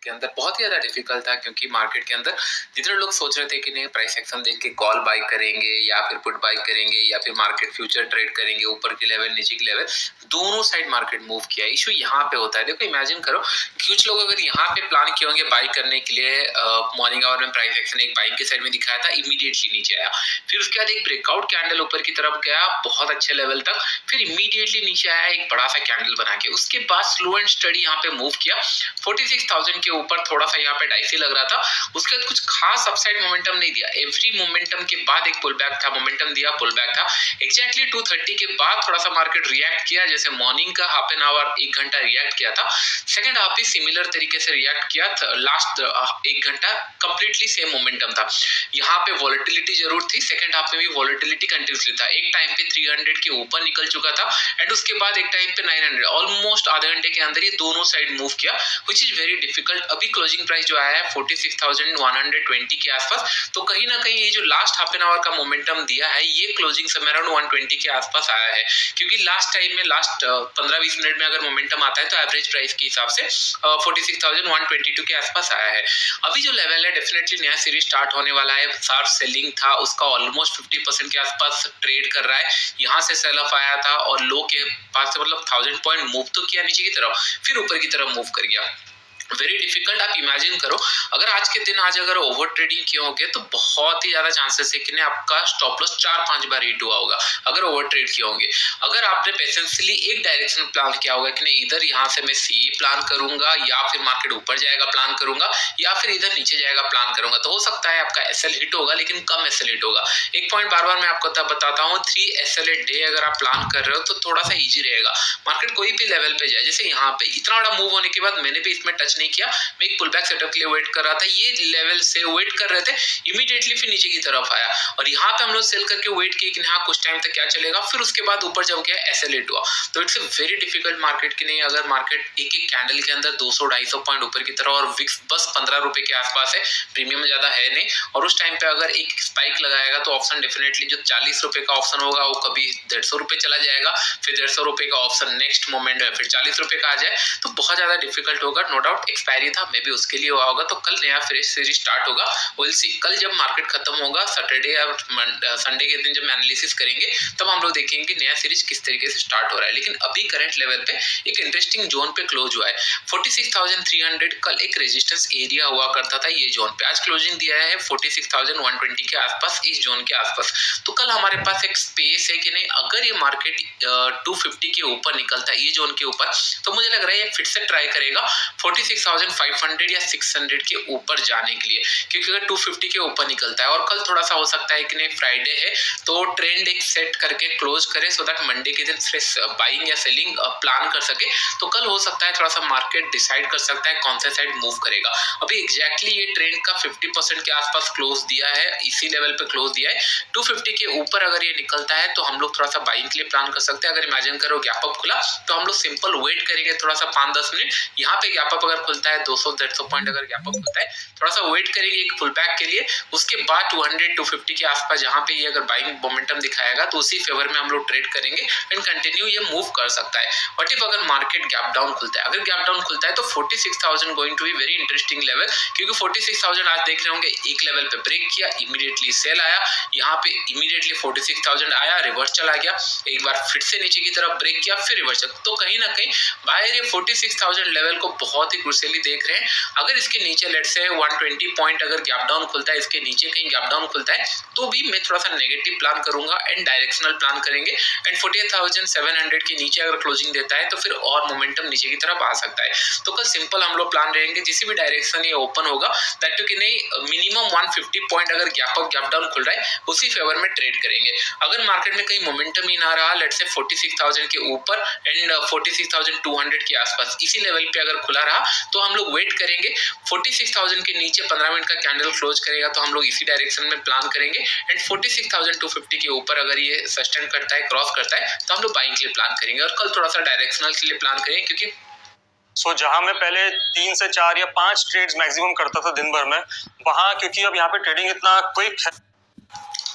के अंदर बहुत ही ज़्यादा डिफिकल्ट था, क्योंकि मार्केट के अंदर जितने लोग सोच रहे थे कि नहीं प्राइस एक्शन देख के कॉल बाई करेंगे या फिर पुट बाई करेंगे या फिर मार्केट फ्यूचर ट्रेड करेंगे, ऊपर की लेवल नीचे की लेवल दोनों साइड मार्केट मूव किया। इशू यहाँ पे होता है, देखो इमेजिन करो कुछ लोग अगर यहाँ पे प्लान किए होंगे बाई करने के लिए, मॉर्निंग आवर में प्राइस एक्शन एक बाइंग के साइड में दिखाया था, इमीडिएटली नीचे आया, फिर उसके बाद एक ब्रेकआउट कैंडल ऊपर की तरफ गया बहुत अच्छे लेवल तक, फिर इमीडिएटली नीचे आया एक बड़ा सा कैंडल बना के, उसके बाद स्लो एंड स्टडी यहाँ पे मूव किया 46,000 के ऊपर, थोड़ा सा यहाँ पे डाइसी लग रहा था, उसके बाद कुछ खास अपसाइड मोमेंटम नहीं दिया, एवरी मोमेंटम के बाद एक पुल बैक था, मोमेंटम दिया पुल बैक था, एग्जैक्टली 2:30 के बाद थोड़ा सा मार्केट रिएक्ट किया, जैसे मॉर्निंग का हाफ एन आवर 1 घंटा रिएक्ट किया था, सेकंड हाफ भी सिमिलर तरीके से रिएक्ट किया, लास्ट 1 घंटा कंप्लीटली सेम मोमेंटम था। यहाँ पे वॉलेटिलिटी जरूर थी, सेकंड हाफ में भी वॉलेटिलिटी कंटिन्यूसली था, एक टाइम पे 300 के ऊपर निकल चुका था एंड उसके बाद एक टाइम पे 900, ऑलमोस्ट आधे घंटे के अंदर ये दोनों साइड मूव किया, व्हिच इज वेरी डिफिकल्ट। अभी क्लोजिंग प्राइस जो आया है 46,120 के आसपास, तो कहीं ना कहीं ये जो लास्ट हाफ एन आवर का मोमेंटम दिया है ये क्लोजिंग समय अराउंड 120 के आसपास आया है, क्योंकि लास्ट टाइम में लास्ट 15-20 मिनट में अगर मोमेंटम आता है तो एवरेज प्राइस के हिसाब से 46,122 के आसपास आया है। अभी जो लेवल है डेफिनेटली नया सीरीज स्टार्ट होने वाला है, शार्प सेलिंग था उसका ऑलमोस्ट 50% के आसपास ट्रेड कर रहा है, यहाँ से सेल ऑफ आया था और लो के पास से मतलब 1000 पॉइंट मूव तो किया नीचे की तरफ, फिर ऊपर की तरफ मूव कर गया, वेरी डिफिकल्ट। आप इमेजिन करो अगर आज के दिन आज अगर ओवर ट्रेडिंग किए होगे तो बहुत ही ज्यादा चांसेस है कि आपका स्टॉप लॉस 4-5 बार हिट हुआ होगा अगर ओवर ट्रेड किए होंगे। अगर आपने पेशेंसली एक डायरेक्शन प्लान किया होगा कि नहीं इधर यहाँ से मैं सी प्लान करूंगा या फिर मार्केट ऊपर जाएगा प्लान करूंगा या फिर इधर नीचे जाएगा प्लान करूंगा, तो हो सकता है आपका एसएल हिट होगा लेकिन कम एसएल हिट होगा। एक पॉइंट बार बार मैं आपको बताता हूँ, 3 एसएल ए डे अगर आप प्लान कर रहे हो तो थोड़ा सा इजी रहेगा, मार्केट कोई भी लेवल पे जाए, जैसे यहाँ पे इतना बड़ा मूव होने के बाद मैंने भी इसमें टच नहीं किया, मैं एक पुल बैक सेटअप के लिए वेट कर रहा था, ये लेवल से वेट कर रहे थे, इमीडिएटली फिर नीचे की तरफ आया और यहाँ पे हम लोग सेल करके वेट किए कि हाँ कुछ टाइम तक क्या चलेगा, फिर उसके बाद ऊपर जब गया एसएलएट हुआ। तो it's a very difficult market की नहीं, अगर मार्केट एक एक कैंडल के अंदर 200-250 पॉइंट ऊपर की तरफ और विक्स बस 15 रुपए के आसपास है, प्रीमियम ज्यादा है नहीं, और उस टाइम पे अगर एक स्पाइक लगाएगा तो ऑप्शन डेफिनेटली जो 40 रुपए का ऑप्शन होगा वो कभी 150 रुपए चला जाएगा, फिर 150 रुपए का ऑप्शन नेक्स्ट मोमेंट में फिर 40 रुपए का आ जाए, तो बहुत ज्यादा डिफिकल्ट होगा। नो डाउट एक्सपायरी था, मे बी उसके लिए हुआ होगा, तो कल नया फ्रेश सीरीज स्टार्ट होगा, विल सी। कल जब मार्केट खत्म होगा सैटरडे या संडे के दिन जब एनालिसिस करेंगे तब हम लोग देखेंगे कि नया सीरीज किस तरीके से स्टार्ट हो रहा है। लेकिन अभी करंट लेवल पे एक इंटरेस्टिंग जोन पे क्लोज हुआ है 46,300, कल एक रेजिस्टेंस एरिया हुआ करता था ये जोन पे, आज क्लोजिंग दिया है 46,120 के आसपास, इस जोन के आसपास। तो कल हमारे पास एक स्पेस है कि नहीं अगर ये मार्केट 250 के ऊपर निकलता है ये जोन के ऊपर, तो मुझे लग रहा है ये फिर से ट्राई करेगा 46,500 या 600 के ऊपर जाने के लिए, क्योंकि अगर 250 के ऊपर निकलता है और कल थोड़ा सा हो सकता है कि नहीं फ्राइडे है तो ट्रेंड एक सेट करके क्लोज करे सो दैट मंडे के दिन फ्रेश बाइंग या सेलिंग प्लान कर सके, तो कल हो सकता है थोड़ा सा मार्केट डिसाइड कर सकता है कौन सा साइड मूव करेगा। अभी एग्जैक्टली ये ट्रेंड का 50% के आसपास क्लोज दिया है, इसी लेवल पे क्लोज दिया है, 250 के ऊपर अगर ये निकलता है तो हम लोग थोड़ा सा बाइंग के लिए प्लान कर सकते हैं। अगर इमेजिन करो गैप अप खुला तो हम लोग सिंपल वेट करेंगे थोड़ा सा 5-10 मिनट, यहाँ पे गैप अप अगर खुलता है 200-150 पॉइंट अगर गैप अप खुलता है थोड़ा सा वेट करेंगे एक पुल बैक के लिए, उसके बाद 200-250 के आसपास जहाँ पे ये अगर बाइंग मोमेंटम दिखाएगा तो उसी फेवर में हम लोग ट्रेड करेंगे एंड कंटिन्यू ये मूव कर सकता है। बट इफ अगर मार्केट गैप डाउन खुलता है, अगर गैप डाउन खुलता है तो 46,000 going to be very interesting level, क्योंकि 46,000 आज देख रहे होंगे एक लेवल पे ब्रेक किया, इमीडिएटली सेल आया, यहाँ पे इमीडिएटली 46,000 आया, रिवर्स चला गया, एक बार फिर से नीचे की तरफ ब्रेक किया, फिर रिवर्स, तो कहीं ना कहीं बाहर ये 46,000 लेवल को बहुत ही क्रूशियली देख रहे हैं। अगर इसके नीचे लेट से 120 पॉइंट अगर गैप डाउन खुलता है, इसके नीचे कहीं गैप डाउन खुलता है तो भी मैं थोड़ा सा नेगेटिव प्लान करूंगा एंड डायरेक्शनल प्लान करेंगे, एंड 48,700 के नीचे अगर क्लोजिंग देता है तो फिर और मोमेंटम नीचे की तरफ आ सकता है। तो कल सिंपल हम लोग प्लान रहेंगे जिस भी डायरेक्शन ये ओपन होगा दैट टू कि नहीं मिनिमम 150 पॉइंट अगर गैप अप गैप डाउन खुल रहा है उसी फेवर में ट्रेड करेंगे। अगर मार्केट में कहीं मोमेंटम ही ना रहा लेट से 46,000 के ऊपर एंड 46,200 के आसपास इसी लेवल पे अगर खुला रहा तो हम लोग वेट करेंगे, 46,000 के नीचे 15 मिनट का कैंडल क्लोज करेगा तो हम लोग इसी डायरेक्शन में प्लान करेंगे, एंड 46,250 के ऊपर अगर ये सस्टेन करता है क्रॉस करता है तो हम लोग बाइंग के लिए प्लान करेंगे और कल थोड़ा सा डायरेक्शनल के लिए प्लान करेंगे। क्योंकि जहां मैं पहले 3 से 4 या 5 ट्रेड्स मैक्सिमम करता था दिन भर में, वहां क्योंकि अब यहाँ पे ट्रेडिंग इतना क्विक है,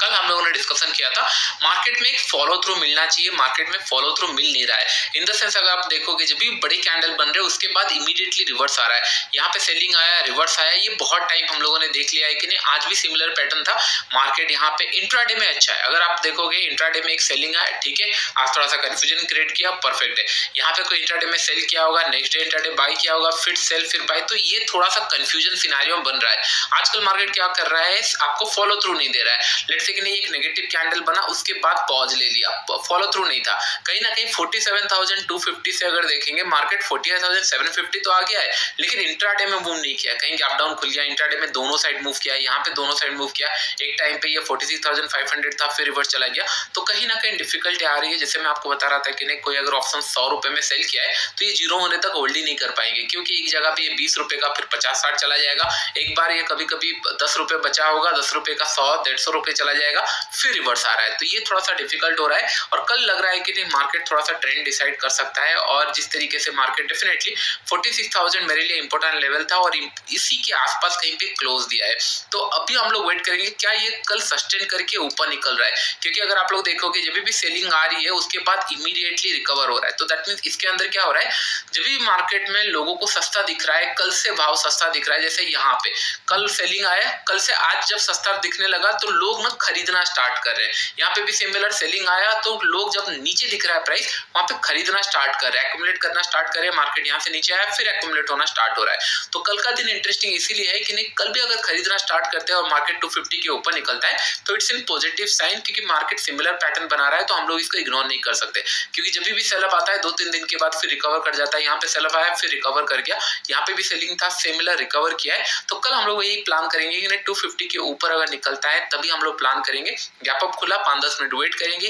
कल कल हम लोगों ने डिस्कशन किया था मार्केट में एक फॉलो थ्रू मिलना चाहिए, मार्केट में फॉलो थ्रू मिल नहीं रहा है। इन द सेंस अगर आप देखोगे जब भी बड़े कैंडल बन रहे हैं उसके बाद इमीडिएटली रिवर्स आ रहा है, यहाँ पे सेलिंग आया, रिवर्स आया, ये बहुत टाइम हम लोगों ने देख लिया है कि नहीं। आज भी सिमिलर पैटर्न था, मार्केट यहाँ पे इंट्राडे में अच्छा है। अगर आप देखोगे इंट्राडे में एक सेलिंग आया, ठीक है, आज थोड़ा सा कंफ्यूजन क्रिएट किया, परफेक्ट है। यहाँ पे कोई इंट्राडे में सेल किया होगा, नेक्स्ट डे इंट्राडे बाय किया होगा, फिर सेल फिर बाय, तो ये थोड़ा सा कंफ्यूजन सिनेरियो बन रहा है। आजकल मार्केट क्या कर रहा है, आपको फॉलो थ्रू नहीं दे रहा है। लेट्स से कि नहीं एक नेगेटिव कैंडल बना, उसके बाद पॉज ले लिया, फॉलो थ्रू नहीं था। कहीं ना कहीं 47,250 से अगर देखेंगे मार्केट 48,750 तो आ गया है, लेकिन इंट्राडे में मूव नहीं किया, कहीं गैप डाउन खुल गया, इंट्राडे में दोनों साइड मूव किया, यहाँ पे दोनों साइड मूव किया। एक टाइम पे ये 46,500 था, फिर रिवर्स चला गया। तो कहीं ना कहीं डिफिकल्टी आ रही है। जैसे मैं आपको बता रहा था कि नहीं, कोई अगर ऑप्शन 100 रुपए में सेल किया है तो ये जीरो होने तक होल्ड ही नहीं कर पाएंगे, क्योंकि एक जगह पे ये 20 रुपए का फिर 50-60 चला जाएगा। एक बार ये कभी कभी 10 रुपए बचा होगा, 10 रुपए का 100-150 रुपए चला जाएगा, फिर रिवर्स आ रहा है। तो ये थोड़ा सा डिफिकल्ट हो रहा है और कल लग रहा है कि नहीं मार्केट थोड़ा सा ट्रेंड डिसाइड कर सकता है। और जिस तरीके से मार्केट डेफिनेटली 46,000 मेरे लिए इंपॉर्टेंट लेवल था और इसी के आसपास कहीं पे क्लोज दिया है। तो अभी हम लोग वेट करेंगे क्या ये कल सस्टेन करके ऊपर निकल रहा है, क्योंकि अगर आप लोग देखोगे जब भी सेलिंग आ रही है उसके बाद इमीडिएटली रिकवर हो रहा है। तो दैट मींस इसके अंदर क्या हो रहा है, जब भी मार्केट में लोगों को सस्ता दिख रहा है, कल से भाव सस्ता दिख रहा है, जैसे यहाँ पे कल सेलिंग आया, कल से आज जब सस्ता दिखने लगा तो लोग ना खरीदना स्टार्ट कर रहे हैं। यहाँ पे भी सिमिलर सेलिंग आया तो लोग जब नीचे दिख रहा है प्राइस, वहां पे खरीदना स्टार्ट कर रहे हैं, एक्यूमुलेट करना स्टार्ट कर रहे हैं। मार्केट यहाँ से नीचे आया, फिर एक्यूमुलेट होना स्टार्ट हो रहा है। तो कल का दिन इंटरेस्टिंग इसीलिए है कि नहीं, कल भी अगर खरीदना स्टार्ट करते हैं और मार्केट 250 के ऊपर निकलता है तो इट्स इन पॉजिटिव साइन, क्योंकि मार्केट सिमिलर पैटर्न बना रहा है। तो हम लोग इसको इग्नोर नहीं कर सकते, क्योंकि जब भी सेल अप आता है 2-3 दिन के बाद फिर रिकवर कर जाता है। यहाँ पे सेल अप आया, फिर रिकवर कर गया, यहाँ पे भी सेलिंग था, सिमिलर रिकवर किया है। तो कल हम लोग यही प्लान करेंगे कि 250 के ऊपर अगर निकलता है तभी हम लोग प्लान करेंगे। गैप अप खुला, 5-10 मिनट वेट करेंगे,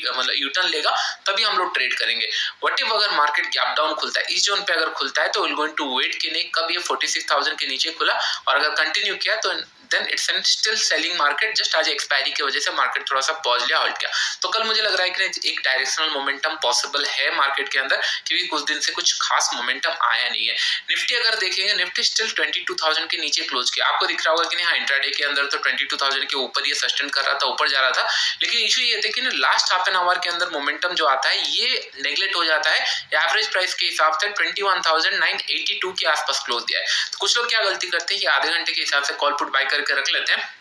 मतलब यू टर्न लेगा तभी हम लोग ट्रेड करेंगे। व्हाट इफ अगर मार्केट गैप डाउन खुलता है, इस जोन पे अगर खुलता है तो विल गोइंग टू वेट कि नहीं कब ये 46,000 के नीचे खुला, और अगर कंटिन्यू किया तो then it's an still selling market. Just आज एक्सपायरी की वजह से मार्केट थोड़ा सा पॉज लिया, हॉल्ट किया। तो कल मुझे लग रहा है कि एक डायरेक्शनल मोमेंटम पॉसिबल है मार्केट के अंदर, क्योंकि कुछ दिन से कुछ खास मोमेंटम आया नहीं है। निफ्टी अगर देखेंगे, निफ्टी स्टिल 22,000 के नीचे क्लोज किया। आपको दिख रहा होगा कि नहीं, हाँ इंट्राडे के अंदर तो 22,000 के ऊपर ये सस्टेन कर रहा था, ऊपर जा रहा था। लेकिन इशू ये था कि ना लास्ट हाफ एन आवर के अंदर मोमेंटम जो आता है ये नेग्लेक्ट हो जाता है। एवरेज प्राइस के हिसाब से 21,982 के आसपास क्लोज दिया है। तो कुछ लोग क्या गलती करते हैं कि आधे घंटे के हिसाब से कॉल पुट बाय करके रख लेते हैं।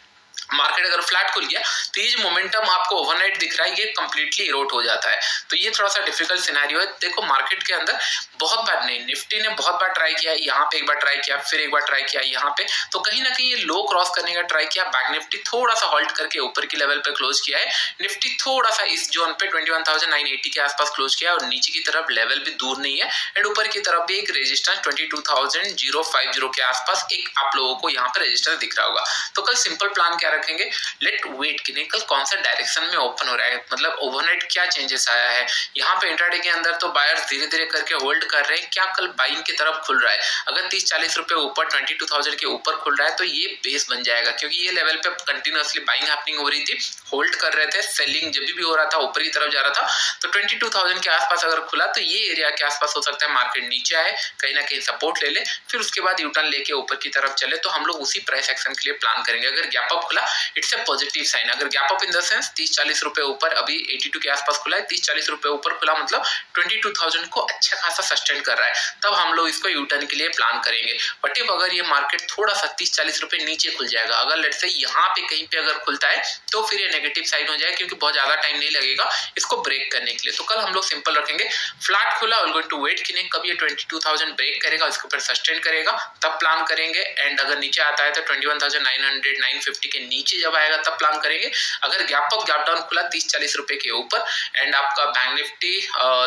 मार्केट अगर फ्लैट खुल गया तो ये जो मोमेंटम आपको ओवरनाइट दिख रहा है ये कंप्लीटली इरोड हो जाता है। तो ये थोड़ा सा डिफिकल्ट सिनेरियो है। देखो मार्केट के अंदर बहुत बार नहीं, निफ्टी ने बहुत बार ट्राई किया, यहाँ पे एक बार ट्राई किया, फिर एक बार ट्राई किया यहाँ पे, तो कहीं ना कहीं ये लो क्रॉस करने का ट्राई किया। बैंक निफ्टी थोड़ा सा हॉल्ट करके ऊपर की लेवल पे क्लोज किया है। निफ्टी थोड़ा सा इस जोन पे 21,980 के आसपास क्लोज किया और नीचे की तरफ लेवल भी दूर नहीं है, एंड ऊपर की तरफ भी एक रेजिस्टेंस 22,050 के आसपास एक आप लोगों को यहाँ पे रेजिस्टेंस दिख रहा होगा। तो कल सिंपल प्लान क्या रखेंगे, लेट वेट कि नहीं कल कौन सा डायरेक्शन में ओपन हो रहा है, मतलब ओवरनाइट क्या चेंजेस आया है। यहाँ पे इंट्राडे के अंदर तो बायर्स धीरे धीरे करके होल्ड कर रहे हैं, क्या कल बाइंग की तरफ खुल रहा है। अगर 30-40 रुपए ऊपर 22,000 के ऊपर खुल रहा है तो ये बेस बन जाएगा, क्योंकि ये लेवल पे कंटिन्यूअसली बाइंग हैपनिंग हो रही थी, होल्ड कर रहे थे, सेलिंग जब भी हो रहा था ऊपर की तरफ जा रहा था। तो 22,000 के आसपास अगर खुला तो ये एरिया के आसपास हो सकता है मार्केट नीचे आए, कहीं ना कहीं सपोर्ट ले ले, फिर उसके बाद यूटर्न लेके ऊपर की तरफ चले। तो हम लोग उसी प्राइस एक्शन के लिए प्लान करेंगे। अगर गैप अप खुला इट्स ए पॉजिटिव साइन। अगर gap up in the sense 30-40 रुपए ऊपर, अभी 82 के आसपास खुला है, 30-40 रुपए ऊपर खुला मतलब 22,000 को अच्छा खासा सस्टेन कर रहा है, तब हम लोग इसको यूटर्न के लिए प्लान करेंगे। बट इफ अगर ये मार्केट थोड़ा सा 30-40 रुपए नीचे खुल जाएगा, अगर लेट्स से यहाँ पे कहीं पे अगर खुलता है तो फिर ये नेगेटिव साइन हो जाएगा, क्योंकि बहुत ज्यादा टाइम नहीं लगेगा इसको ब्रेक करने के लिए। तो कल हम लोग सिंपल रखेंगे, फ्लैट खुला और गोइंग टू वेट कि नहीं कब ये 22,000 ब्रेक करेगा, इसके ऊपर सस्टेन करेगा, तब प्लान करेंगे। एंड अगर नीचे आता है तो 21,900-950 के नीचे जब आएगा तब प्लान करेंगे। अगर गैप अप गैप डाउन खुला 30-40 रुपए के ऊपर एंड आपका बैंक निफ्टी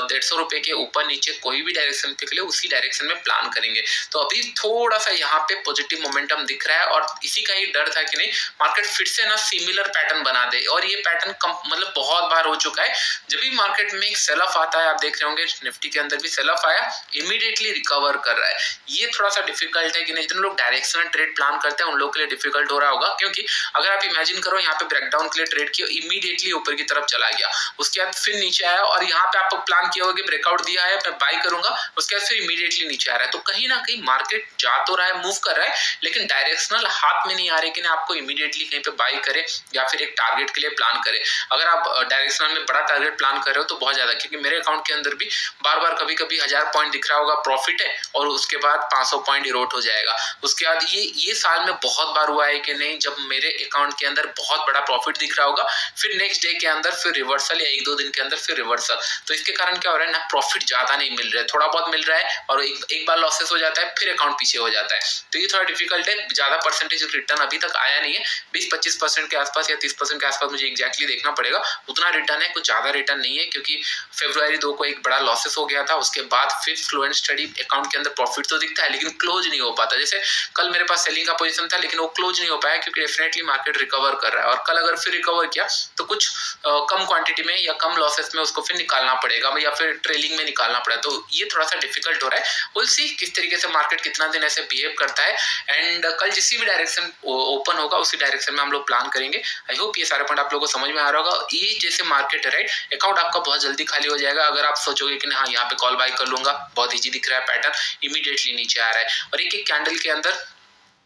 150 रुपए के ऊपर नीचे कोई भी डायरेक्शन पे खुले उसी डायरेक्शन में प्लान करेंगे। तो अभी थोड़ा सा यहाँ पे पॉजिटिव मोमेंटम दिख रहा है और इसी का ही डर था कि नहीं मार्केट फिर से ना सिमिलर पैटर्न बना दे, और ये पैटर्न मतलब बहुत बार हो चुका है। जब भी मार्केट में एक सेल ऑफ आता है, आप देख रहे होंगे निफ्टी के अंदर भी सेल ऑफ आया, इमीडिएटली रिकवर कर रहा है। ये थोड़ा सा डिफिकल्ट है कि नहीं, जितने लोग डायरेक्शनल ट्रेड प्लान करते हैं उन लोग के लिए डिफिकल्ट हो रहा होगा, क्योंकि अगर आप इमेजिन करो यहाँ पे ब्रेकडाउन के लिए ट्रेड किया, इमीडिएटली ऊपर की तरफ चला गया, उसके बाद फिर नीचे आया और यहाँ पे आप प्लान किया होगा कि ब्रेकआउट दिया है मैं बाई करूंगा, उसके बाद फिर इमीडिएटली नीचे आ रहा है, तो कहीं ना कहीं मार्केट जा तो रहा है, मूव कर रहा है, लेकिन डायरेक्शनल हाथ में नहीं आ रहे कि आपको इमीडिएटली कहीं पे बाई करे या फिर एक टारगेट के लिए प्लान करे। अगर आप डायरेक्शनल में बड़ा टारगेट प्लान कर रहे हो तो बहुत ज्यादा, क्योंकि मेरे अकाउंट के अंदर भी बार बार कभी कभी 1000 पॉइंट दिख रहा होगा प्रॉफिट है और उसके बाद 500 पॉइंट इरोट हो जाएगा। उसके बाद ये साल में बहुत बार हुआ है कि नहीं, जब मेरे अकाउंट के अंदर बहुत बड़ा प्रॉफिट दिख रहा होगा, फिर नेक्स्ट डे के अंदर फिर रिवर्सल या 1-2 दिन के अंदर फिर रिवर्सल, तो इसके कारण क्या हो रहा है ना, प्रॉफिट ज्यादा नहीं मिल रहा है, थोड़ा बहुत मिल रहा है और एक बार लॉसेस हो जाता है, फिर अकाउंट पीछे हो जाता है, तो ये थोड़ा डिफिकल्ट है। ज्यादा परसेंटेज रिटर्न अभी तक आया नहीं है, 20-25% के आसपास या 30% के आसपास, मुझे एग्जैक्टली देखना पड़ेगा, उतना रिटर्न है, कुछ ज्यादा रिटर्न नहीं है, क्योंकि फरवरी 2 को एक बड़ा लॉसेस हो गया था, उसके बाद फिर फ्लो एंड स्टडी अकाउंट के अंदर प्रॉफिट तो दिखता है लेकिन क्लोज नहीं हो पाता। जैसे कल मेरे पास सेलिंग का पोजीशन था लेकिन वो क्लोज नहीं हो पाया, क्योंकि डेफिनेटली मार्केट रिकवर कर रहा है, और कल अगर फिर रिकवर किया तो कुछ कम क्वांटिटी में या कम लॉसेस में उसको फिर निकालना पड़ेगा या फिर ट्रेलिंग में निकालना पड़ेगा, तो ये थोड़ा सा डिफिकल्ट हो रहा है। विल सी किस तरीके से मार्केट कितना दिन ऐसे बिहेव करता है, एंड कल जिस भी डायरेक्शन ओपन होगा उसी डायरेक्शन में हम लोग प्लान करेंगे। आई होप ये सारे पॉइंट आप लोगों को समझ में आ रहा होगा। ये जैसे मार्केट है राइट, अकाउंट आपका बहुत जल्दी खाली हो जाएगा अगर आप सोचोगे कि हाँ यहाँ पे कॉल बाय कर लूंगा, बहुत इजी दिख रहा है पैटर्न, इमीडिएटली नीचे आ रहा है, और एक एक कैंडल के अंदर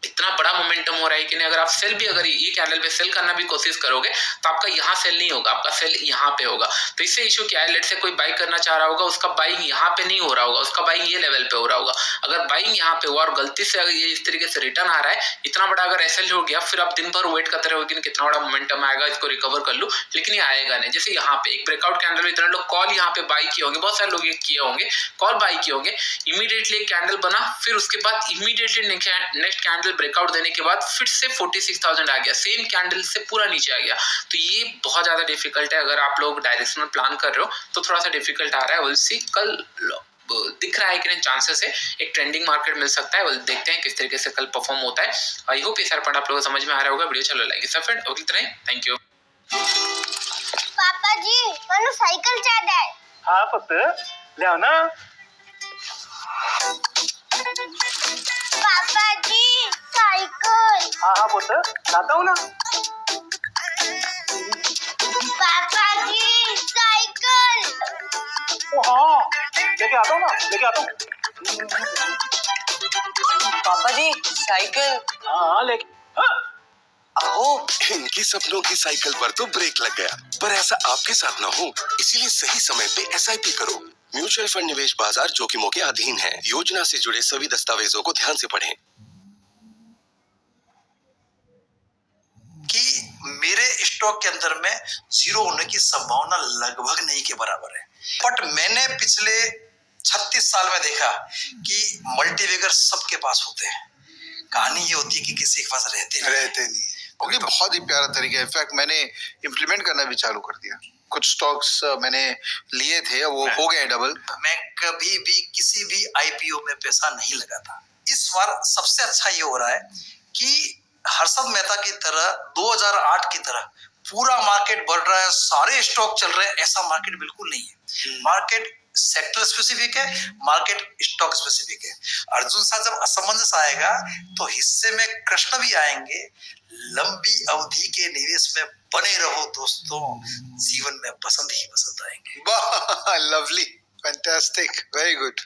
इतना बड़ा मोमेंटम हो रहा है कि नहीं, अगर आप सेल भी अगर ये कैंडल पे सेल करना भी कोशिश करोगे तो आपका यहाँ सेल नहीं होगा, आपका सेल यहाँ पे होगा। तो इससे इशू क्या है, लेट से कोई बाई करना चाह रहा होगा, उसका बाइंग यहाँ पे नहीं हो रहा होगा, उसका बाइंग ये लेवल पे हो रहा होगा। अगर बाइंग यहाँ पे हुआ और गलती से अगर ये इस तरीके से रिटर्न आ रहा है, इतना बड़ा अगर एसएल हो गया, फिर आप दिन भर वेट करते रहोगे कि कितना बड़ा मोमेंटम आएगा, इसको रिकवर कर लूं, लेकिन ये आएगा नहीं। जैसे यहाँ पे एक ब्रेकआउट कैंडल में इतने लोग कॉल यहाँ पे बाई किए होंगे, बहुत सारे लोग ये किए होंगे, कॉल बाई किए होंगे, इमीडिएटली एक कैंडल बना, फिर उसके बाद इमीडिएटली नेक्स्ट कैंडल ब्रेकआउट देने के बाद फिर से 46,000 आ गया, सेम कैंडल से पूरा नीचे आ गया, तो ये बहुत ज्यादा डिफिकल्ट है। अगर आप लोग डायरेक्शनल प्लान कर रहे हो तो थोड़ा सा डिफिकल्ट आ रहा है। विल सी कल दिख रहा है कि नहीं चांसेस है एक ट्रेंडिंग मार्केट मिल सकता है, देखते हैं किस तरीके से कल परफॉर्म होता है। आई होप ये सारा पॉइंट आप लोगों को समझ में आ रहा होगा। वीडियो चलो लाइक सब फ्रेंड ओके तरह, थैंक यू। पापा जी मैंने साइकिल चाहता है। हाँ पुत्र ले आओ ना। पापा जी साइकिल। हाँ पुत्र लाता हूँ ना। पापा जी साइकिल। हाँ लेके आता हूँ ना, लेके आता हूँ। पापा जी साइकिल। हाँ लेके आओ। इनके सपनों की साइकिल पर तो ब्रेक लग गया, पर ऐसा आपके साथ ना हो, इसीलिए सही समय पे एसआईपी करो। म्यूचुअल फंड निवेश बाजार जोखिमों के अधीन है। योजना से जुड़े सभी दस्तावेजों को ध्यान से पढ़ें। कि मेरे स्टॉक के अंदर में जीरो होने की संभावना लगभग नहीं के बराबर है, बट मैंने पिछले 36 साल में देखा कि मल्टीवेगर सबके पास होते हैं। कहानी ये होती है कि किसी के पास रहते नहीं। क्योंकि बहुत ही प्यारा तरीका है। इनफैक्ट मैंने इम्प्लीमेंट करना भी चालू कर दिया। कुछ स्टॉक्स मैंने लिए थे, वो हो गए डबल। मैं कभी भी किसी भी आईपीओ में पैसा नहीं लगाता। इस बार सबसे अच्छा ये हो रहा है कि हर्षद मेहता की तरह 2008 की तरह पूरा मार्केट बढ़ रहा है, सारे स्टॉक चल रहे हैं, ऐसा मार्केट बिल्कुल नहीं है। मार्केट सेक्टर स्पेसिफिक है, मार्केट स्टॉक स्पेसिफिक है। अर्जुन साहब जब असमंजस आएगा तो हिस्से में कृष्ण भी आएंगे। लंबी अवधि के निवेश में बने रहो दोस्तों, जीवन में पसंद ही पसंद आएंगे। Lovely, fantastic, very good.